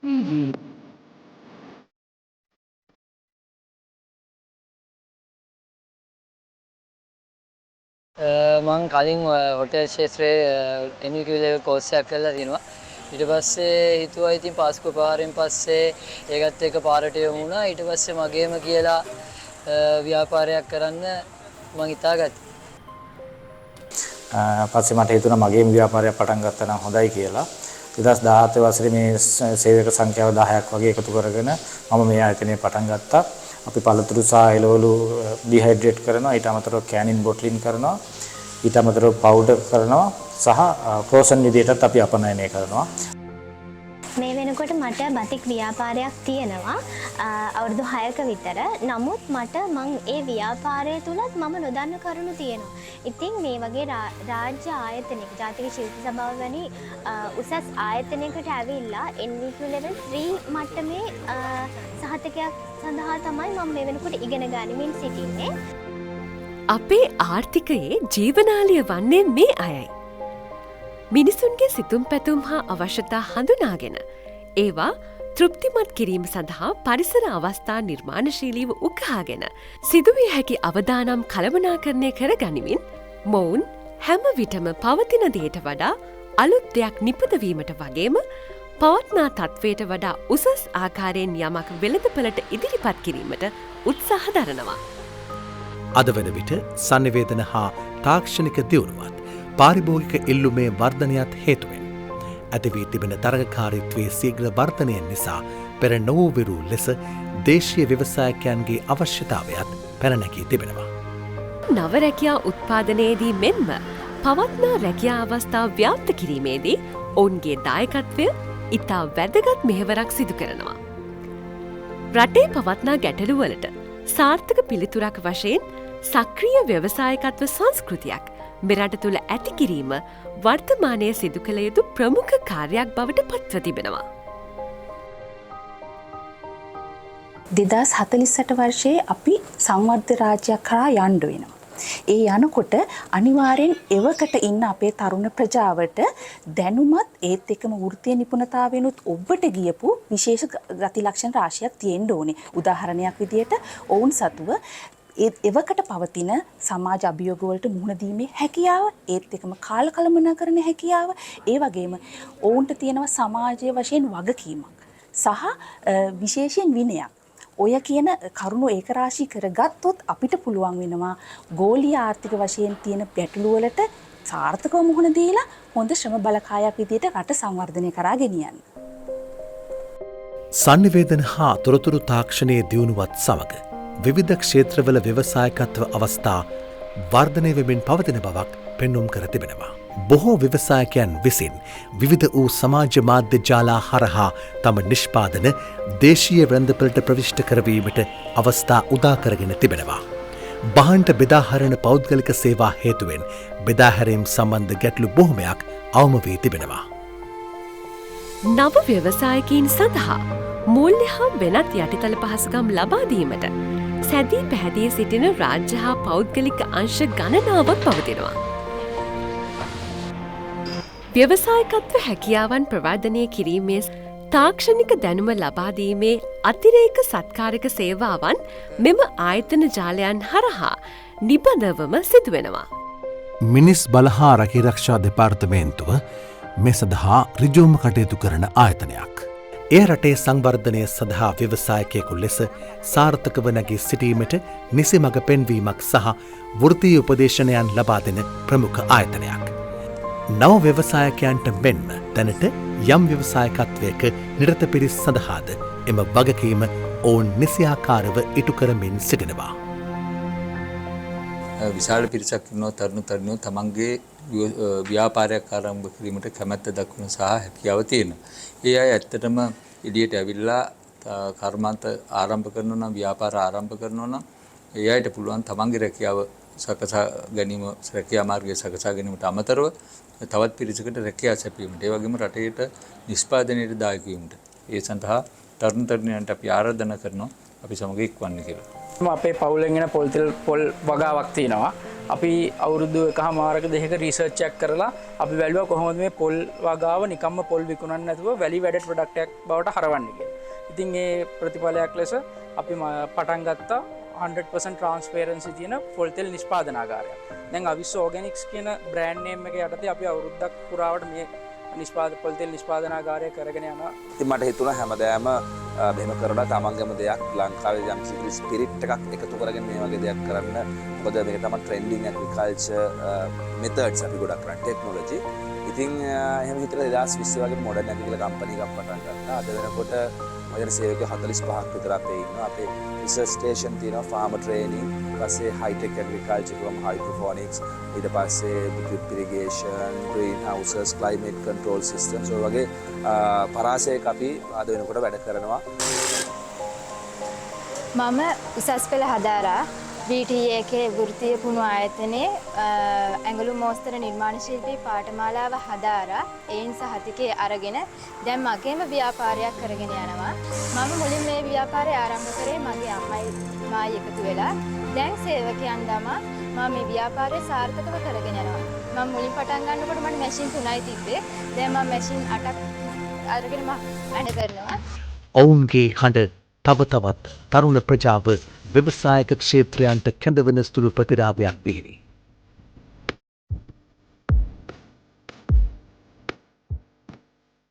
මං කලින් hotel ශේත්‍රයේ NVQ level course එකක් කරලා තිනවා. ඊට පස්සේ හිතුවා ඉතින් පාස්කු පාරෙන් පස්සේ ඒකත් එක්ක පාරට යමු වුණා. ඊට පස්සේ මගේම කියලා ව්‍යාපාරයක් කරන්න මං හිතාගත්තා. පස්සේ මට හිතුණා මගේම ව්‍යාපාරයක් පටන් ගත්තා නම් හොඳයි කියලා. 2017 වසරේ මේ සේවක සංඛ්‍යාව 10ක් වගේ එකතු කරගෙන මම මේ ආයතනය පටන් ගත්තා. අපි පළතුරු සහ එළවලු ඩිහයිඩ්‍රේට් කරනවා. ඊට අමතරව කෑනින් බොට්ලින් කරනවා. ඊට අමතරව පවුඩර් කරනවා සහ ෆ්‍රෝසන් විදියටත් අපි අපනයනය කරනවා. මේ වෙනකොට මට බතික් ව්‍යාපාරයක් තියෙනවා අවුරුදු 6ක විතර. නමුත් මං ඒ ව්‍යාපාරය තුලත් මම නොදන්න කරුණු තියෙනවා. ඉතින් මේ වගේ රාජ්‍ය ආයතනයක ජාතික ශිල්ප සභාව වැනි උසස් ආයතනයකට ඇවිල්ලා NVQ level 3 මට්ටමේ සහතිකයක් සඳහා තමයි මම මේ වෙනකොට ඉගෙන ගනිමින් සිටින්නේ. අපේ ආර්ථිකයේ ජීවනාලිය වන්නේ මේ අයයි. මිනිසුන්ගේ සිතුම් පැතුම් හා අවශ්‍යතා හඳුනාගෙන ඒවා තෘප්තිමත් කිරීම සඳහා පරිසර අවස්ථා නිර්මාණශීලීව උකහාගෙන සිදුවිය හැකි අවදානම් කළමනාකරණය කර ගනිමින් මොවුන් හැම විටම පවතින දේට වඩා අලුත් දෙයක් නිපදවීමට වගේම පවත්නා තත්ත්වයට වඩා උසස් ආකාරයෙන් යමක් වෙළඳපළට ඉදිරිපත් කිරීමට උත්සාහ දරනවා. අද වන විට සන්නිවේදන හා තාක්ෂණික දියුණුවත් පාරිභෝගික ඉල්ලුමේ වර්ධනයත් හේතුවෙන් ඇති වී තිබෙන තරගකාරීත්වයේ සීඝ්‍ර වර්ධනය නිසා පෙර නොවූ ලෙස දේශීය ව්‍යවසායකයන්ගේ අවශ්‍යතාවයත් පැන නැගී තිබෙනවා. නව රැකියා උත්පාදනයේදී මෙන්ම පවත්නා රැකියා අවස්ථා ව්‍යාප්ත කිරීමේදී ඔවුන්ගේ දායකත්වය ඉතා වැදගත් මෙහෙවරක් සිදු කරනවා. රටේ පවත්නා ගැටලුවලට සාර්ථක පිළිතුරක් වශයෙන් සක්‍රීය ව්‍යවසායකත්ව සංස්කෘතියක් මෙරට තුළ ඇති කිරීම වර්තමානයේ සිදු කළ යුතු ප්‍රමුඛ කාර්යයක් බවට පත්ව තිබෙනවා. 2048 වර්ෂයේ අපි සංවර්ධ රාජ්‍යයක් කරා යන්න වෙනවා. ඒ යනකොට අනිවාර්යෙන් එවකට ඉන්න අපේ තරුණ ප්‍රජාවට දැනුමත් ඒත් එක්කම වෘත්තීය නිපුණතාවයනොත් ඔබට ගියපු විශේෂ ගති ලක්ෂණ රාශියක් තියෙන්න ඕනේ. උදාහරණයක් විදිහට ඔවුන් සතුව එවකට පවතින සමාජ අභියෝග වලට මුහුණ දීමේ හැකියාව, ඒත් එක්කම කාලකලමනාකරණ හැකියාව, ඒ වගේම ඔවුන්ට තියෙනවා සමාජීය වශයෙන් වගකීමක් සහ විශේෂයෙන් විනයක්. ඔය කියන කරුණු ඒකරාශී කරගත්තොත් අපිට පුළුවන් වෙනවා ගෝලීය ආර්ථික වශයෙන් තියෙන ගැටලු වලට සාර්ථකව මුහුණ දීලා හොඳ ශ්‍රම බලකායක් විදිහට රට සංවර්ධනය කරා ගෙනියන්න. සන්නිවේදන හා තොරතුරු තාක්ෂණයේ දියුණුවත් සමග විවිධ ක්ෂේත්‍රවල ව්‍යවසායකත්ව අවස්ථා වර්ධනය වෙමින් පවතින බවක් පෙන්නුම් කර තිබෙනවා. බොහෝ ව්‍යවසායකයන් විසින් විවිධ වූ සමාජ මාධ්‍ය ජාලා හරහා තම නිෂ්පාදන දේශීය වෙළඳපළට ප්‍රවිෂ්ඨ කරවීමට අවස්ථා උදා කරගෙන තිබෙනවා. බහන්ට බෙදාහරණ පෞද්ගලික සේවා හේතුවෙන් බෙදාහැරීම් සම්බන්ධ ගැටලු බොහොමයක් අවම වී තිබෙනවා. නව ව්‍යවසායකීන් සඳහා මූල්‍ය හා වෙනත් යටිතල පහසුකම් ලබා දීමට සැදී පැහැදී සිටින රාජ්‍ය හා පෞද්ගලික අංශ ගණනාවක් පවතිනවා. ව්‍යවසායකත්ව හැකියාවන් ප්‍රවර්ධනය කිරීමේ තාක්ෂණික දැනුම ලබාදීමේ අතිරේක සත්කාරක සේවාවන් මෙම ආයතන ජාලයන් හරහා නිබඳවම සිදුවෙනවා. මිනිස් බලහා රැකිරක්ෂා දෙපාර්තමේන්තුව මේ සඳහා ඍජුවම කටයුතු කරන ආයතනයක්. එය රටේ සංවර්ධනය සඳහා ව්‍යවසායකයෙකු ලෙස සාර්ථකව නැගී සිටීමට නිසි මඟ පෙන්වීමක් සහ වෘත්තීය උපදේශනයන් ලබා දෙන ප්‍රමුඛ ආයතනයක්. නව ව්‍යවසායකයන්ට මෙන්ම දැනට යම් ව්‍යවසායකත්වයක නිරත පිරිස් සඳහාද එම වගකීම ඔවුන් නිසියාකාරව ඉටු කරමින් සිටිනවා. විශාල පිරිසක් ඉන්නවා තරුණ තරුණියෝ තමන්ගේ ව්‍යාපාරයක් ආරම්භ කිරීමට කැමැත්ත දක්වන සහ හැකියාව තියෙනවා. ඒ අය ඇත්තටම එළියට ඇවිල්ලා කර්මාන්ත ආරම්භ කරනවා නම් ව්‍යාපාර ආරම්භ කරනවා නම් ඒ අයට පුළුවන් තමන්ගේ රැකියාව සකසා ගැනීම රැකියා මාර්ගය සකසා ගැනීමට අමතරව තවත් පිරිසකට රැකියාව සැපයීමට ඒ වගේම රටේට නිෂ්පාදනයට දායක වීමට ඒ සඳහා තරුණ තරුණියන්ට අපි ආරාධනා කරනවා අපි සමග එක්වන්න කියලා. අපේ පවුලෙන් එන පොල් වගාවක් තියෙනවා. අපි අවුරුදු එකහමාරක දෙක රිසර්ච් එකක් කරලා අපි බැලුවා කොහොමද මේ පොල් වගාව නිකම්ම පොල් විකුණන්නේ නැතුව වැලි වැඩඩ් ප්‍රොඩක්ට් එකක් බවට හරවන්නේ කියලා. ඉතින් ඒ ප්‍රතිඵලයක් ලෙස අපි පටන් ගත්තා 100% ට්‍රාන්ස්පරන්සි තියෙන පොල් තෙල් නිෂ්පාදනාගාරයක්. දැන් අවිස් ඕගැනික්ස් කියන බ්‍රෑන්ඩ් නේම් එක යටතේ අපි අවුරුද්දක් පුරාවට මේ පොල් තෙල් නිෂ්පාදනාගාරය කරගෙන යනවා. ඉතින් මට හිතුණා හැමදාම මෙහෙම කරලා තමන්ගේම දෙයක් ලංකාවේ යම් කිසි ස්පිරිට් එකක් එකතු කරගෙන මේ වගේ දෙයක් කරන්න. මොකද මේක තමයි ට්‍රෙන්ඩින් ඇග්‍රිකල්චර් මෙතඩ්ස් අපි ගොඩක් කරන්නේ ටෙක්නොලොජි. ඉතින් එහෙම හිතලා 2020 වගේ මොඩර්න් ඇග්‍රි කියලා කම්පැනි එකක් පටන් ගත්තා. අද වෙනකොට මොකද සේවක 45ක් විතර අපේ ඉන්නවා. අපේ රිසර්ච් ස්ටේෂන් තියෙනවා, ෆාමර් ට්‍රේනින්, ඊපස්සේ හයිටෙක් ඇග්‍රිකල්චර් කියවම හයිඩ්‍රොෆොනික්ස්, ඊට පස්සේ drip irrigation, greenhouses, climate control systems වගේ පරාසයක අපි අද වෙනකොට වැඩ කරනවා. මම උසස් පෙළ හදාරා BTA එකේ වෘත්තීය පුහුණු ආයතනයේ ඇඟලු මෝස්තර නිර්මාණ ශිල්පී පාඨමාලාව හදාරා ඒන් සහතිකේ අරගෙන දැන් මගේම ව්‍යාපාරයක් කරගෙන යනවා. මම මුලින් මේ ව්‍යාපාරය ආරම්භ කරේ මගේ අම්මයි මායි එකතු වෙලා. දැන් සේවකයන් දමා මම මේ ව්‍යාපාරය සාර්ථකව කරගෙන යනවා. මම මුලින් පටන් ගන්නකොට මට මැෂින් 3යි තිබ්බේ. දැන් මම මැෂින් 8ක් අරගෙන මම වැඩ කරනවා. ඔවුන්ගේ හඬ තව තවත් තරුණ ප්‍රජාව ව්‍යවසායක ක්ෂේත්‍රයන්ට කැඳවන සුළු ප්‍රතිරාවයක් පිහිරි.